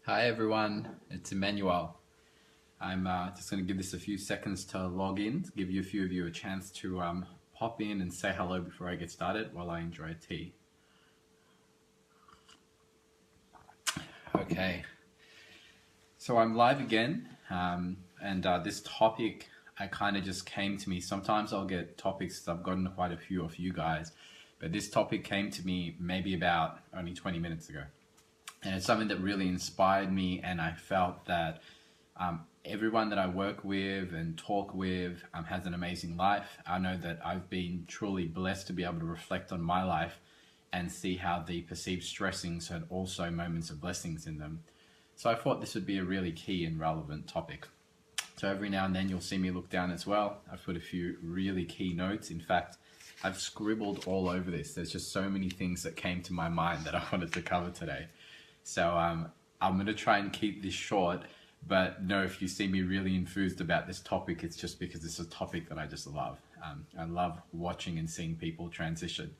Hi everyone, it's Emmanuel. I'm just going to give this a few seconds to log in, to give you a few of you a chance to pop in and say hello before I get started while I enjoy tea. Okay, so I'm live again, and this topic I kind of just came to me. Sometimes I'll get topics, I've gotten quite a few of you guys, but this topic came to me maybe about only 20 minutes ago. And it's something that really inspired me, and I felt that everyone that I work with and talk with has an amazing life. I know that I've been truly blessed to be able to reflect on my life and see how the perceived stressings had also moments of blessings in them. So I thought this would be a really key and relevant topic. So every now and then you'll see me look down as well. I've put a few really key notes. In fact, I've scribbled all over this. There's just so many things that came to my mind that I wanted to cover today. So I'm going to try and keep this short, but no, if you see me really enthused about this topic, it's just because it's a topic that I just love. I love watching and seeing people transition.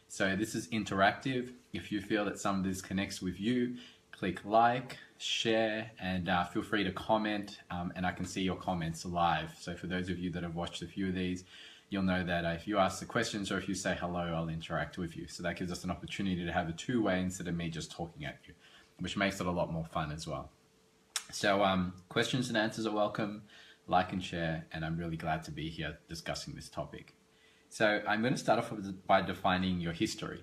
So this is interactive. If you feel that some of this connects with you, click like, share, and feel free to comment, and I can see your comments live. So for those of you that have watched a few of these, you'll know that if you ask the questions or if you say hello, I'll interact with you. So that gives us an opportunity to have a two-way instead of me just talking at you, which makes it a lot more fun as well. So questions and answers are welcome, like and share, and I'm really glad to be here discussing this topic. So I'm going to start off by defining your history.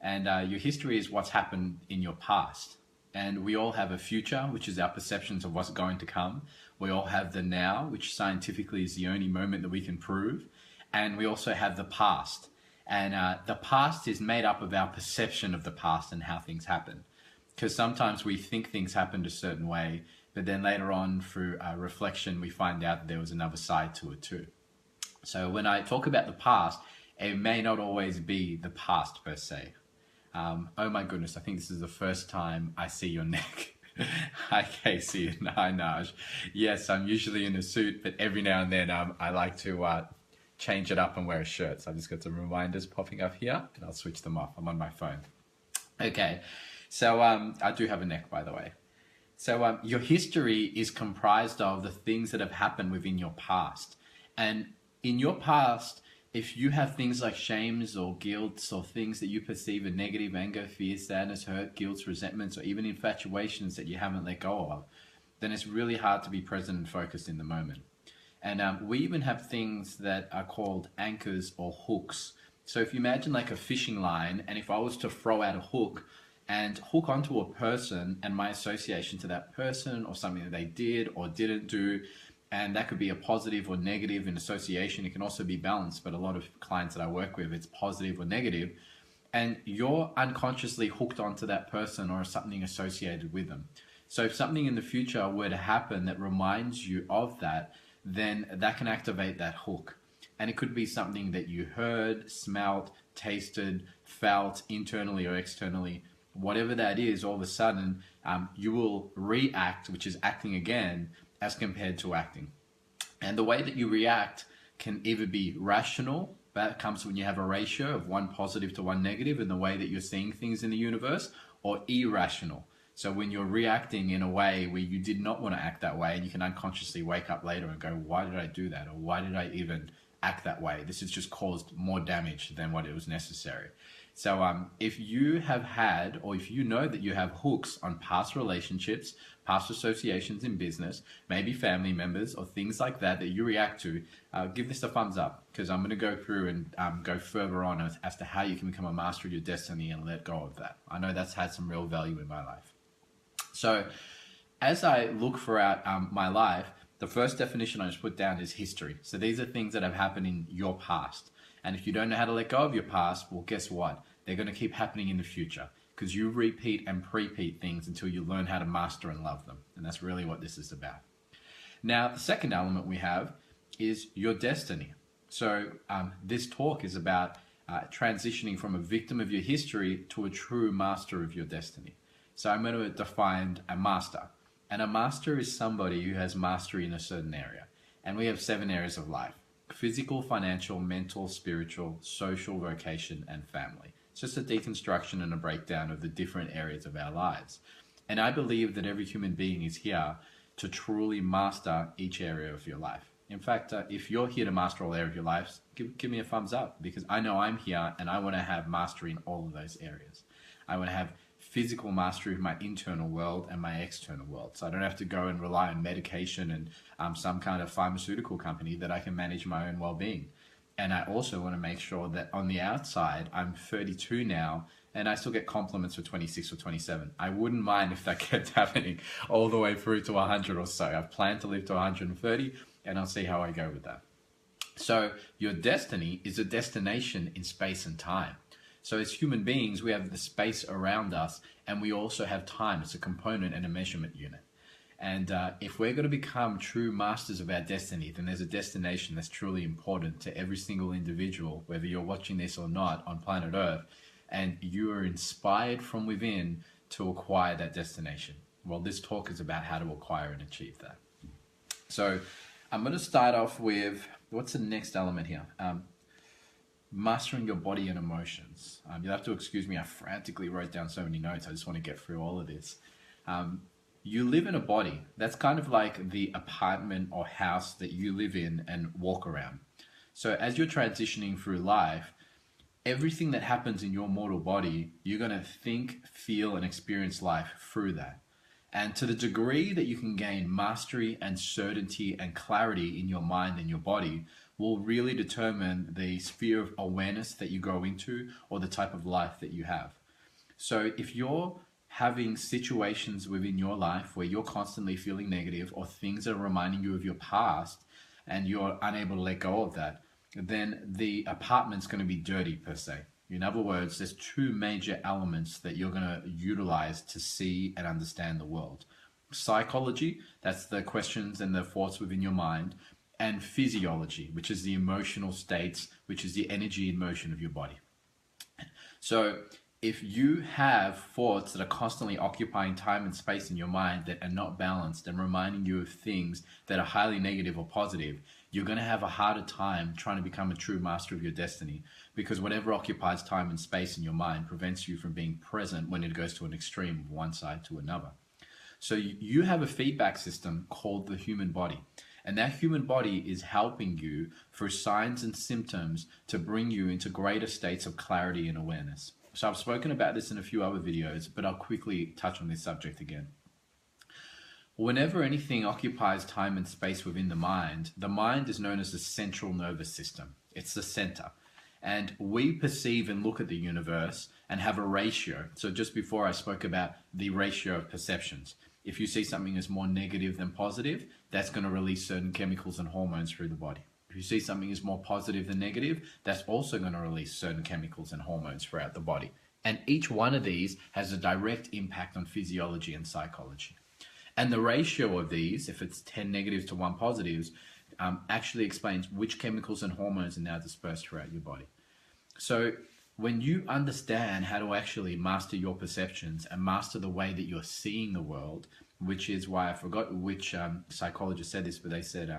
And your history is what's happened in your past. And we all have a future, which is our perceptions of what's going to come. We all have the now, which scientifically is the only moment that we can prove. And we also have the past. And the past is made up of our perception of the past and how things happen. Because sometimes we think things happened a certain way, but then later on through reflection, we find out that there was another side to it too. So when I talk about the past, it may not always be the past per se. Oh my goodness, I think this is the first time I see your neck. Hi Casey and hi Naj. Yes, I'm usually in a suit, but every now and then I like to change it up and wear a shirt. So I've just got some reminders popping up here and I'll switch them off. I'm on my phone. Okay, so I do have a neck, by the way. So your history is comprised of the things that have happened within your past. And in your past, if you have things like shames or guilts or things that you perceive as negative, anger, fear, sadness, hurt, guilt, resentments, or even infatuations that you haven't let go of, then it's really hard to be present and focused in the moment. And we even have things that are called anchors or hooks. So if you imagine like a fishing line, and if I was to throw out a hook and hook onto a person and my association to that person or something that they did or didn't do, and that could be a positive or negative in association. It can also be balanced, but a lot of clients that I work with, it's positive or negative. And you're unconsciously hooked onto that person or something associated with them. So if something in the future were to happen that reminds you of that, then that can activate that hook. And it could be something that you heard, smelt, tasted, felt internally or externally. Whatever that is, all of a sudden, you will react, which is acting again, as compared to acting. And the way that you react can either be rational, that comes when you have a ratio of one positive to one negative in the way that you're seeing things in the universe, or irrational. So when you're reacting in a way where you did not want to act that way, and you can unconsciously wake up later and go, why did I do that? Or why did I even act that way? This has just caused more damage than what it was necessary. So if you have had, or if you know that you have hooks on past relationships, past associations in business, maybe family members or things like that that you react to, give this a thumbs up, because I'm going to go through and go further on as to how you can become a master of your destiny and let go of that. I know that's had some real value in my life. So as I look throughout my life, the first definition I just put down is history. So these are things that have happened in your past. And if you don't know how to let go of your past, well, guess what? They're going to keep happening in the future, because you repeat and pre-repeat things until you learn how to master and love them. And that's really what this is about. Now, the second element we have is your destiny. So this talk is about transitioning from a victim of your history to a true master of your destiny. So I'm going to define a master. And a master is somebody who has mastery in a certain area. And we have 7 areas of life: physical, financial, mental, spiritual, social, vocation, and family. It's just a deconstruction and a breakdown of the different areas of our lives. And I believe that every human being is here to truly master each area of your life. In fact, if you're here to master all areas of your life, give me a thumbs up, because I know I'm here and I want to have mastery in all of those areas. I want to have physical mastery of my internal world and my external world. So I don't have to go and rely on medication and some kind of pharmaceutical company, that I can manage my own well-being. And I also want to make sure that on the outside, I'm 32 now, and I still get compliments for 26 or 27. I wouldn't mind if that kept happening all the way through to 100 or so. I've planned to live to 130, and I'll see how I go with that. So your destiny is a destination in space and time. So as human beings, we have the space around us, and we also have time as a component and a measurement unit. And if we're going to become true masters of our destiny, then there's a destination that's truly important to every single individual, whether you're watching this or not, on planet Earth, and you are inspired from within to acquire that destination. Well, this talk is about how to acquire and achieve that. So I'm going to start off with, what's the next element here? Mastering your body and emotions. You'll have to excuse me, I frantically wrote down so many notes. I just want to get through all of this. You live in a body. That's kind of like the apartment or house that you live in and walk around. So as you're transitioning through life, everything that happens in your mortal body, you're going to think, feel, and experience life through that. And to the degree that you can gain mastery and certainty and clarity in your mind and your body will really determine the sphere of awareness that you go into or the type of life that you have. So if you're having situations within your life where you're constantly feeling negative, or things are reminding you of your past and you're unable to let go of that, then the apartment's going to be dirty per se. In other words, there's two major elements that you're going to utilize to see and understand the world. Psychology, that's the questions and the thoughts within your mind, and physiology, which is the emotional states, which is the energy and motion of your body. So if you have thoughts that are constantly occupying time and space in your mind that are not balanced and reminding you of things that are highly negative or positive, you're going to have a harder time trying to become a true master of your destiny, because whatever occupies time and space in your mind prevents you from being present when it goes to an extreme of one side to another. So you have a feedback system called the human body. And that human body is helping you through signs and symptoms to bring you into greater states of clarity and awareness. So I've spoken about this in a few other videos, but I'll quickly touch on this subject again. Whenever anything occupies time and space within the mind is known as the central nervous system. It's the center. And we perceive and look at the universe and have a ratio. So just before I spoke about the ratio of perceptions. If you see something as more negative than positive, that's going to release certain chemicals and hormones through the body. If you see something as more positive than negative, that's also going to release certain chemicals and hormones throughout the body. And each one of these has a direct impact on physiology and psychology. And the ratio of these, if it's 10 negatives to 1 positives, actually explains which chemicals and hormones are now dispersed throughout your body. So when you understand how to actually master your perceptions and master the way that you're seeing the world, which is why I forgot which psychologist said this, but they said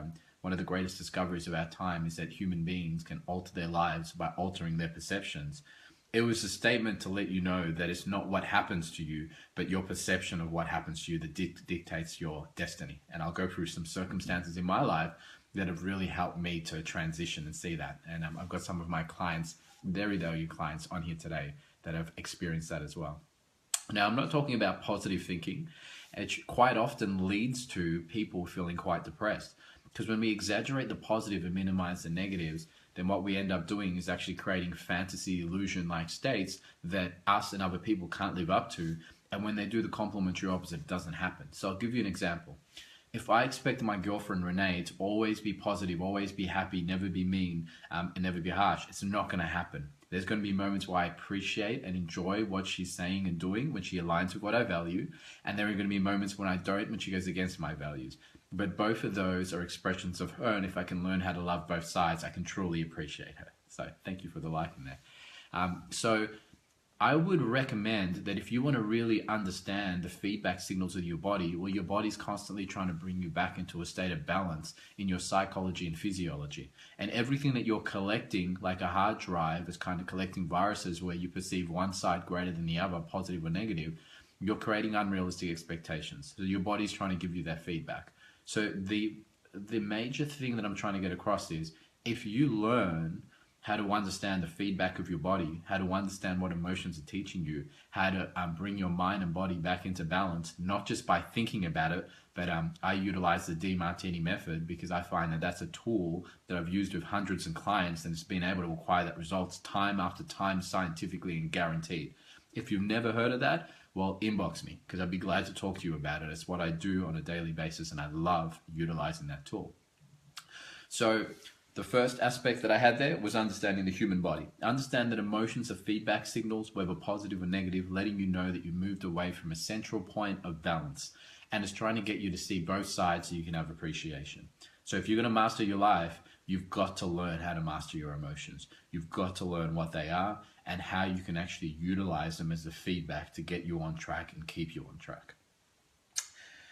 one of the greatest discoveries of our time is that human beings can alter their lives by altering their perceptions. It was a statement to let you know that it's not what happens to you, but your perception of what happens to you that dictates your destiny. And I'll go through some circumstances in my life that have really helped me to transition and see that. And I've got some of my clients, very valued clients on here today that have experienced that as well. Now, I'm not talking about positive thinking. It quite often leads to people feeling quite depressed, because when we exaggerate the positive and minimize the negatives, then what we end up doing is actually creating fantasy illusion-like states that us and other people can't live up to. And when they do the complementary opposite, it doesn't happen. So I'll give you an example. If I expect my girlfriend Renee to always be positive, always be happy, never be mean, and never be harsh, it's not going to happen. There's going to be moments where I appreciate and enjoy what she's saying and doing when she aligns with what I value. And there are going to be moments when I don't, when she goes against my values. But both of those are expressions of her, and if I can learn how to love both sides, I can truly appreciate her. So thank you for the like in there. So I would recommend that if you want to really understand the feedback signals of your body, well, your body's constantly trying to bring you back into a state of balance in your psychology and physiology. And everything that you're collecting, like a hard drive, is kind of collecting viruses where you perceive one side greater than the other, positive or negative. you're creating unrealistic expectations. So your body's trying to give you that feedback. So the major thing that I'm trying to get across is, if you learn how to understand the feedback of your body, how to understand what emotions are teaching you, how to bring your mind and body back into balance, not just by thinking about it, but I utilize the DeMartini method because I find that that's a tool that I've used with hundreds of clients, and it's been able to acquire that results time after time, scientifically and guaranteed. If you've never heard of that, well, inbox me because I'd be glad to talk to you about it. It's what I do on a daily basis, and I love utilizing that tool. So the first aspect that I had there was understanding the human body. Understand that emotions are feedback signals, whether positive or negative, letting you know that you moved away from a central point of balance. And it's trying to get you to see both sides so you can have appreciation. So if you're going to master your life, you've got to learn how to master your emotions. You've got to learn what they are and how you can actually utilize them as the feedback to get you on track and keep you on track.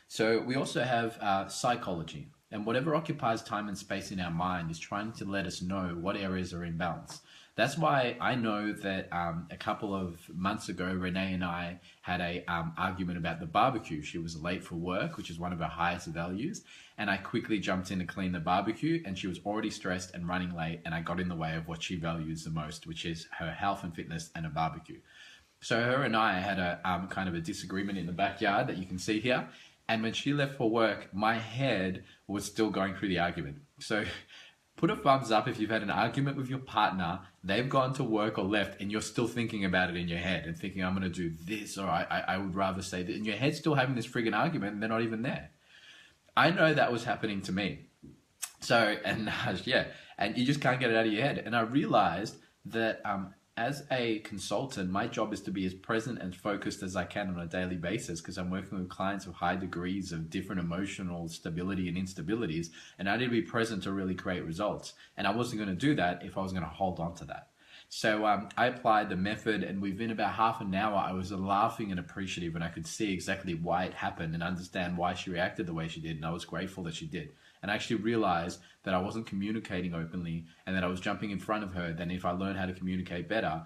So we also have psychology. And whatever occupies time and space in our mind is trying to let us know what areas are in balance. That's why I know that a couple of months ago, Renee and I had a argument about the barbecue. She was late for work, which is one of her highest values. And I quickly jumped in to clean the barbecue, and she was already stressed and running late. And I got in the way of what she values the most, which is her health and fitness and a barbecue. So her and I had a kind of a disagreement in the backyard that you can see here. And when she left for work, my head was still going through the argument. So put a thumbs up if you've had an argument with your partner, they've gone to work or left, and you're still thinking about it in your head and thinking, I'm going to do this, or I would rather say that. And your head's still having this friggin' argument, and they're not even there. I know that was happening to me. So, and yeah, and you just can't get it out of your head. And I realized that as a consultant, my job is to be as present and focused as I can on a daily basis because I'm working with clients with high degrees of different emotional stability and instabilities, and I need to be present to really create results. And I wasn't going to do that if I was going to hold on to that. So I applied the method, and within about half an hour, I was laughing and appreciative, and I could see exactly why it happened and understand why she reacted the way she did, and I was grateful that she did. And I actually realized that I wasn't communicating openly and that I was jumping in front of her. Then if I learned how to communicate better,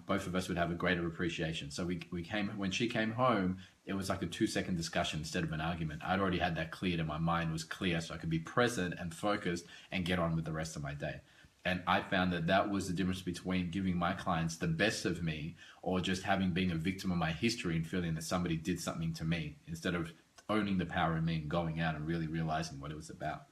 both of us would have a greater appreciation. So we came, when she came home, it was like a 2-second discussion instead of an argument. I'd already had that cleared and my mind was clear, so I could be present and focused and get on with the rest of my day. And I found that that was the difference between giving my clients the best of me or just having been a victim of my history and feeling that somebody did something to me instead of owning the power in me and going out and really realizing what it was about.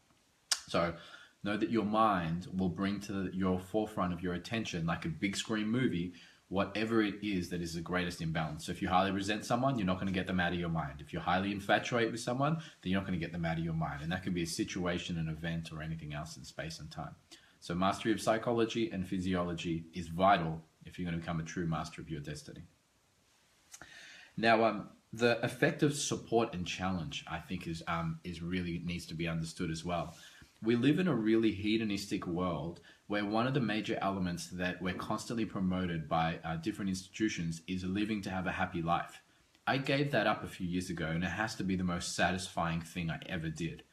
So know that your mind will bring to your forefront of your attention, like a big screen movie, whatever it is that is the greatest imbalance. So if you highly resent someone, you're not going to get them out of your mind. If you're highly infatuated with someone, then you're not going to get them out of your mind. And that could be a situation, an event, or anything else in space and time. So mastery of psychology and physiology is vital if you're going to become a true master of your destiny. Now, the effect of support and challenge, I think, is really needs to be understood as well. We live in a really hedonistic world where one of the major elements that we're constantly promoted by different institutions is living to have a happy life. I gave that up a few years ago, and it has to be the most satisfying thing I ever did.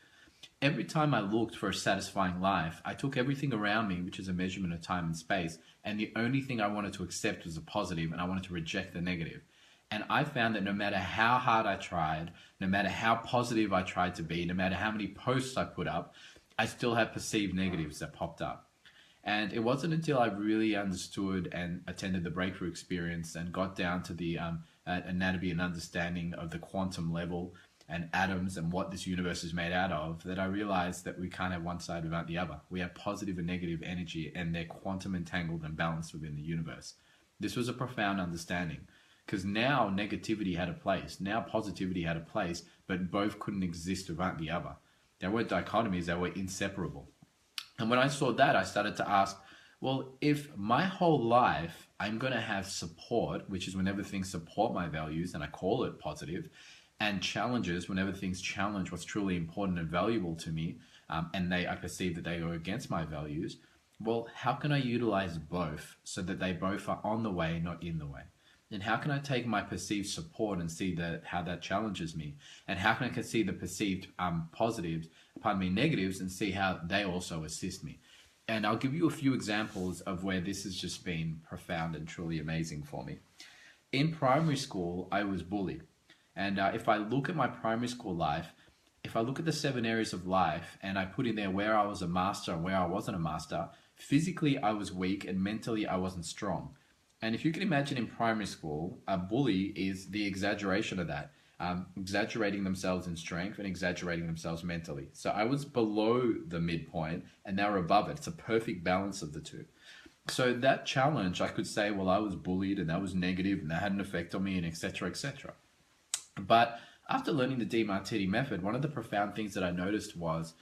Every time I looked for a satisfying life, I took everything around me, which is a measurement of time and space, and the only thing I wanted to accept was a positive, and I wanted to reject the negative. And I found that no matter how hard I tried, no matter how positive I tried to be, no matter how many posts I put up, I still had perceived negatives that popped up. And it wasn't until I really understood and attended the breakthrough experience and got down to the anatomy and understanding of the quantum level and atoms and what this universe is made out of, that I realized that we can't have one side without the other. We have positive and negative energy, and they're quantum entangled and balanced within the universe. This was a profound understanding, because now negativity had a place, now positivity had a place, but both couldn't exist without the other. They weren't dichotomies, they were inseparable. And when I saw that, I started to ask, well, if my whole life I'm going to have support, which is whenever things support my values, and I call it positive, and challenges, whenever things challenge what's truly important and valuable to me, and I perceive that they go against my values, well, how can I utilize both so that they both are on the way, not in the way? And how can I take my perceived support and see how that challenges me? And how can I see the perceived negatives, and see how they also assist me? And I'll give you a few examples of where this has just been profound and truly amazing for me. In primary school, I was bullied. And if I look at my primary school life, if I look at the 7 areas of life and I put in there where I was a master and where I wasn't a master, physically I was weak and mentally I wasn't strong. And if you can imagine in primary school, a bully is the exaggeration of that, exaggerating themselves in strength and exaggerating themselves mentally. So I was below the midpoint and they were above it. It's a perfect balance of the two. So that challenge, I could say, well, I was bullied and that was negative and that had an effect on me and etc. etc. But after learning the DMRTD method, one of the profound things that I noticed was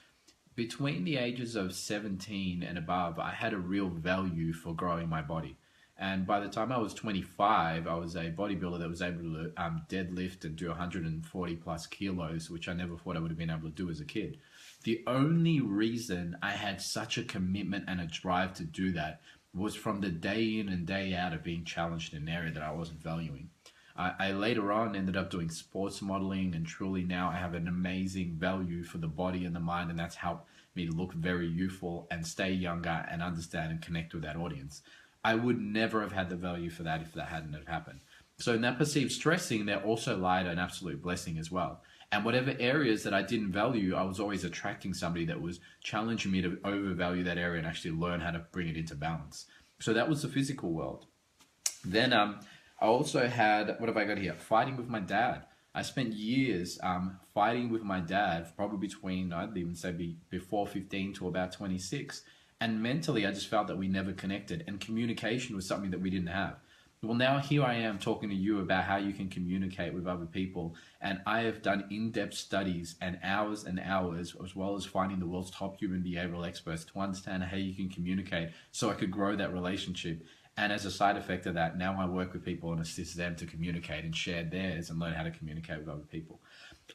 between the ages of 17 and above, I had a real value for growing my body. And by the time I was 25, I was a bodybuilder that was able to deadlift and do 140 plus kilos, which I never thought I would have been able to do as a kid. The only reason I had such a commitment and a drive to do that was from the day in and day out of being challenged in an area that I wasn't valuing. I later on ended up doing sports modeling, and truly now I have an amazing value for the body and the mind, and that's helped me to look very youthful and stay younger and understand and connect with that audience. I would never have had the value for that if that hadn't have happened. So in that perceived stressing, there also lied an absolute blessing as well. And whatever areas that I didn't value, I was always attracting somebody that was challenging me to overvalue that area and actually learn how to bring it into balance. So that was the physical world. Then I also had, what have I got here? Fighting with my dad. I spent years fighting with my dad, probably between, I'd even say before 15 to about 26. And mentally, I just felt that we never connected, and communication was something that we didn't have. Well, now here I am talking to you about how you can communicate with other people. And I have done in-depth studies and hours, as well as finding the world's top human behavioral experts to understand how you can communicate so I could grow that relationship. And as a side effect of that, now I work with people and assist them to communicate and share theirs and learn how to communicate with other people.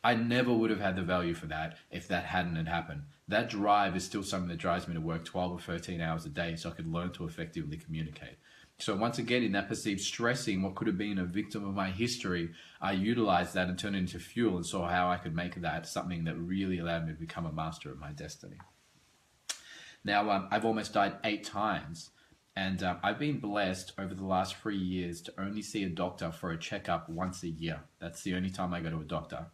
I never would have had the value for that if that hadn't had happened. That drive is still something that drives me to work 12 or 13 hours a day so I could learn to effectively communicate. So once again, in that perceived stressing, what could have been a victim of my history, I utilized that and turned it into fuel and saw how I could make that something that really allowed me to become a master of my destiny. Now, I've almost died 8 times. And I've been blessed over the last 3 years to only see a doctor for a checkup once a year. That's the only time I go to a doctor.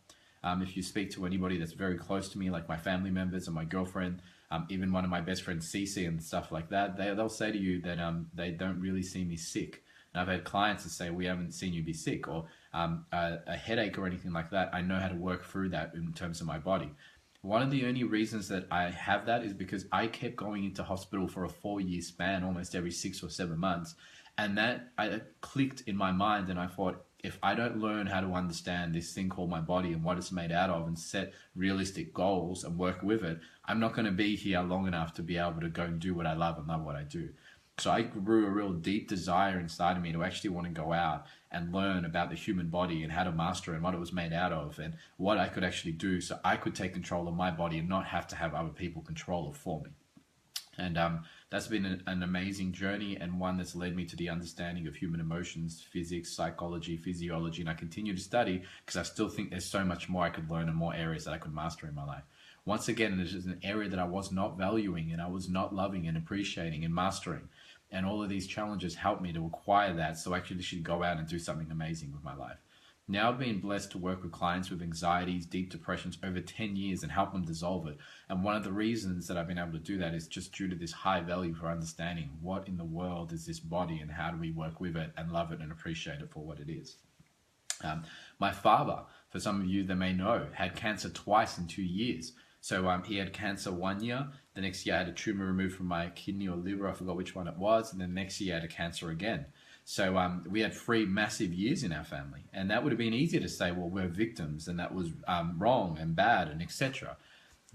If you speak to anybody that's very close to me, like my family members and my girlfriend, even one of my best friends, Cece, and stuff like that, they'll say to you that they don't really see me sick. And I've had clients that say, we haven't seen you be sick, or a headache or anything like that. I know how to work through that in terms of my body. One of the only reasons that I have that is because I kept going into hospital for a 4-year span, almost every 6 or 7 months. And that I clicked in my mind, and I thought, if I don't learn how to understand this thing called my body and what it's made out of and set realistic goals and work with it, I'm not going to be here long enough to be able to go and do what I love and love what I do. So I grew a real deep desire inside of me to actually want to go out and learn about the human body and how to master it and what it was made out of and what I could actually do so I could take control of my body and not have to have other people control it for me. And that's been an amazing journey, and one that's led me to the understanding of human emotions, physics, psychology, physiology, and I continue to study because I still think there's so much more I could learn and more areas that I could master in my life. Once again, this is an area that I was not valuing and I was not loving and appreciating and mastering. And all of these challenges helped me to acquire that so I actually should go out and do something amazing with my life. Now I've been blessed to work with clients with anxieties, deep depressions over 10 years and help them dissolve it. And one of the reasons that I've been able to do that is just due to this high value for understanding what in the world is this body and how do we work with it and love it and appreciate it for what it is. My father, for some of you that may know, had cancer twice in 2 years. So he had cancer 1 year, the next year I had a tumor removed from my kidney or liver, I forgot which one it was, and then next year I had a cancer again. So we had 3 massive years in our family, and that would have been easier to say, well, we're victims and that was wrong and bad and etc.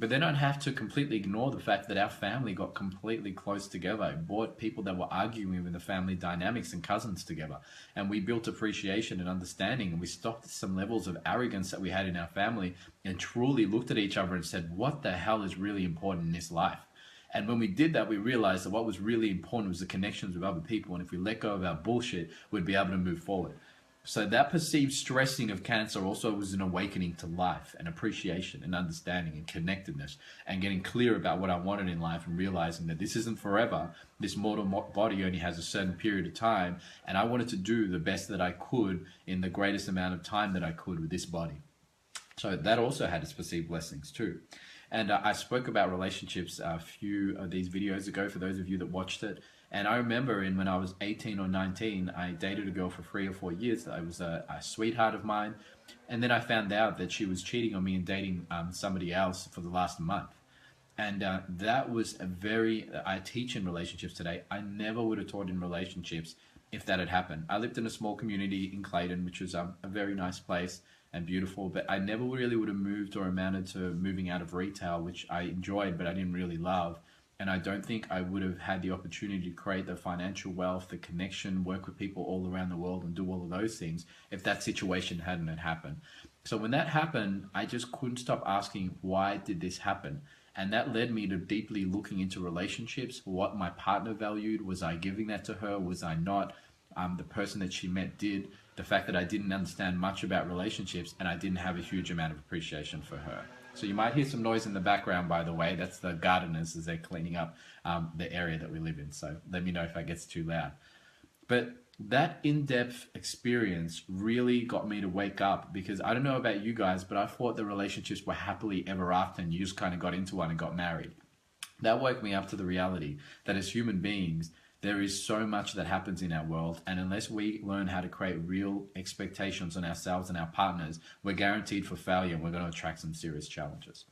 But then I'd have to completely ignore the fact that our family got completely close together. It brought people that were arguing with the family dynamics and cousins together. And we built appreciation and understanding, and we stopped some levels of arrogance that we had in our family and truly looked at each other and said, what the hell is really important in this life? And when we did that, we realized that what was really important was the connections with other people. And if we let go of our bullshit, we'd be able to move forward. So that perceived stressing of cancer also was an awakening to life and appreciation and understanding and connectedness and getting clear about what I wanted in life and realizing that this isn't forever. This mortal body only has a certain period of time, and I wanted to do the best that I could in the greatest amount of time that I could with this body. So that also had its perceived blessings too. And I spoke about relationships a few of these videos ago for those of you that watched it. And I remember when I was 18 or 19, I dated a girl for 3 or 4 years. That was a sweetheart of mine. And then I found out that she was cheating on me and dating somebody else for the last month. And that was I teach in relationships today. I never would have taught in relationships if that had happened. I lived in a small community in Clayton, which was a very nice place and beautiful, but I never really would have moved or amounted to moving out of retail, which I enjoyed, but I didn't really love. And I don't think I would have had the opportunity to create the financial wealth, the connection, work with people all around the world and do all of those things if that situation hadn't had happened. So when that happened, I just couldn't stop asking, why did this happen? And that led me to deeply looking into relationships, what my partner valued. Was I giving that to her? Was I not? The person that she met did. The fact that I didn't understand much about relationships and I didn't have a huge amount of appreciation for her. So you might hear some noise in the background, by the way. That's the gardeners as they're cleaning up the area that we live in. So let me know if that gets too loud. But that in-depth experience really got me to wake up, because I don't know about you guys, but I thought the relationships were happily ever after and you just kind of got into one and got married. That woke me up to the reality that as human beings, there is so much that happens in our world, and unless we learn how to create real expectations on ourselves and our partners, we're guaranteed for failure and we're going to attract some serious challenges.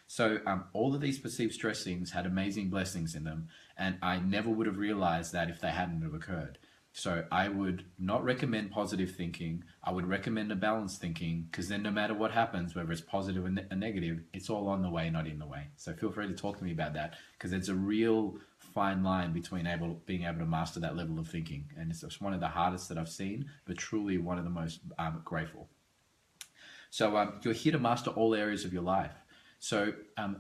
So all of these perceived stressings had amazing blessings in them, and I never would have realized that if they hadn't have occurred. So I would not recommend positive thinking. I would recommend a balanced thinking, because then no matter what happens, whether it's positive or negative, it's all on the way, not in the way. So feel free to talk to me about that, because it's a real fine line between being able to master that level of thinking. And it's just one of the hardest that I've seen, but truly one of the most grateful. So you're here to master all areas of your life. So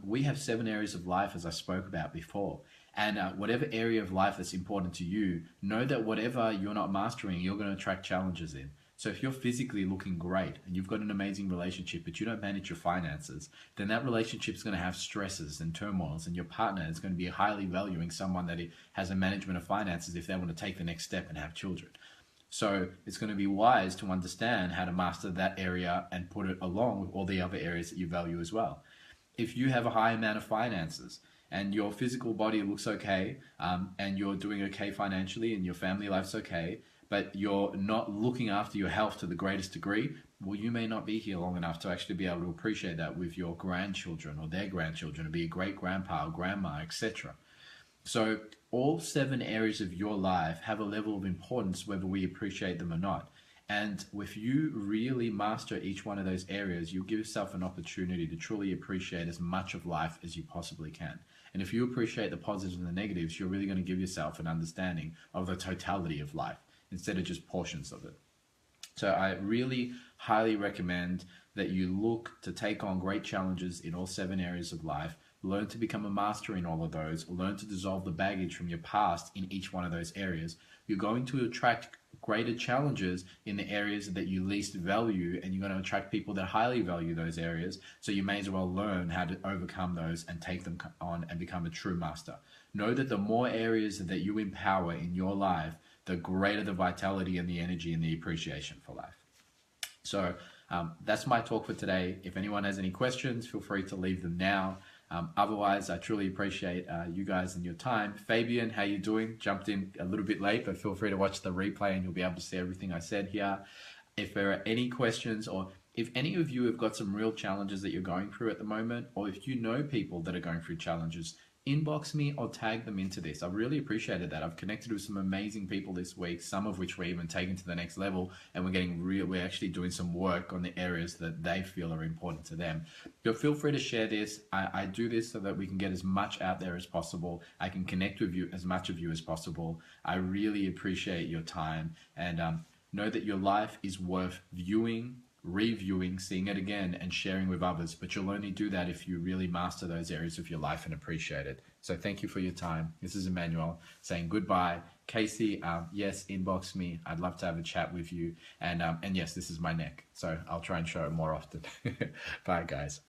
we have 7 areas of life, as I spoke about before. And whatever area of life that's important to you, know that whatever you're not mastering, you're going to attract challenges in. So if you're physically looking great and you've got an amazing relationship, but you don't manage your finances, then that relationship is going to have stresses and turmoils, and your partner is going to be highly valuing someone that has a management of finances if they want to take the next step and have children. So it's going to be wise to understand how to master that area and put it along with all the other areas that you value as well. If you have a high amount of finances and your physical body looks okay, and you're doing okay financially and your family life's okay, but you're not looking after your health to the greatest degree, well, you may not be here long enough to actually be able to appreciate that with your grandchildren or their grandchildren, or be a great grandpa or grandma, etc. So all 7 areas of your life have a level of importance whether we appreciate them or not. And if you really master each one of those areas, you'll give yourself an opportunity to truly appreciate as much of life as you possibly can. And if you appreciate the positives and the negatives, you're really going to give yourself an understanding of the totality of life instead of just portions of it. So I really highly recommend that you look to take on great challenges in all 7 areas of life. Learn to become a master in all of those. Learn to dissolve the baggage from your past in each one of those areas. You're going to attract greater challenges in the areas that you least value, and you're going to attract people that highly value those areas. So you may as well learn how to overcome those and take them on and become a true master. Know that the more areas that you empower in your life, the greater the vitality and the energy and the appreciation for life. So that's my talk for today. If anyone has any questions, feel free to leave them now. Otherwise, I truly appreciate you guys and your time. Fabian, how you doing? Jumped in a little bit late, but feel free to watch the replay and you'll be able to see everything I said here. If there are any questions, or if any of you have got some real challenges that you're going through at the moment, or if you know people that are going through challenges, inbox me or tag them into this. I've really appreciated that. I've connected with some amazing people this week, some of which we're even taking to the next level, and we're actually doing some work on the areas that they feel are important to them. So feel free to share this. I do this so that we can get as much out there as possible. I can connect with you, as much of you as possible. I really appreciate your time, and know that your life is worth viewing, reviewing, seeing it again, and sharing with others. But you'll only do that if you really master those areas of your life and appreciate it. So thank you for your time. This is Emmanuel saying goodbye. Casey, yes, inbox me. I'd love to have a chat with you. And yes, this is my neck. So I'll try and show it more often. Bye, guys.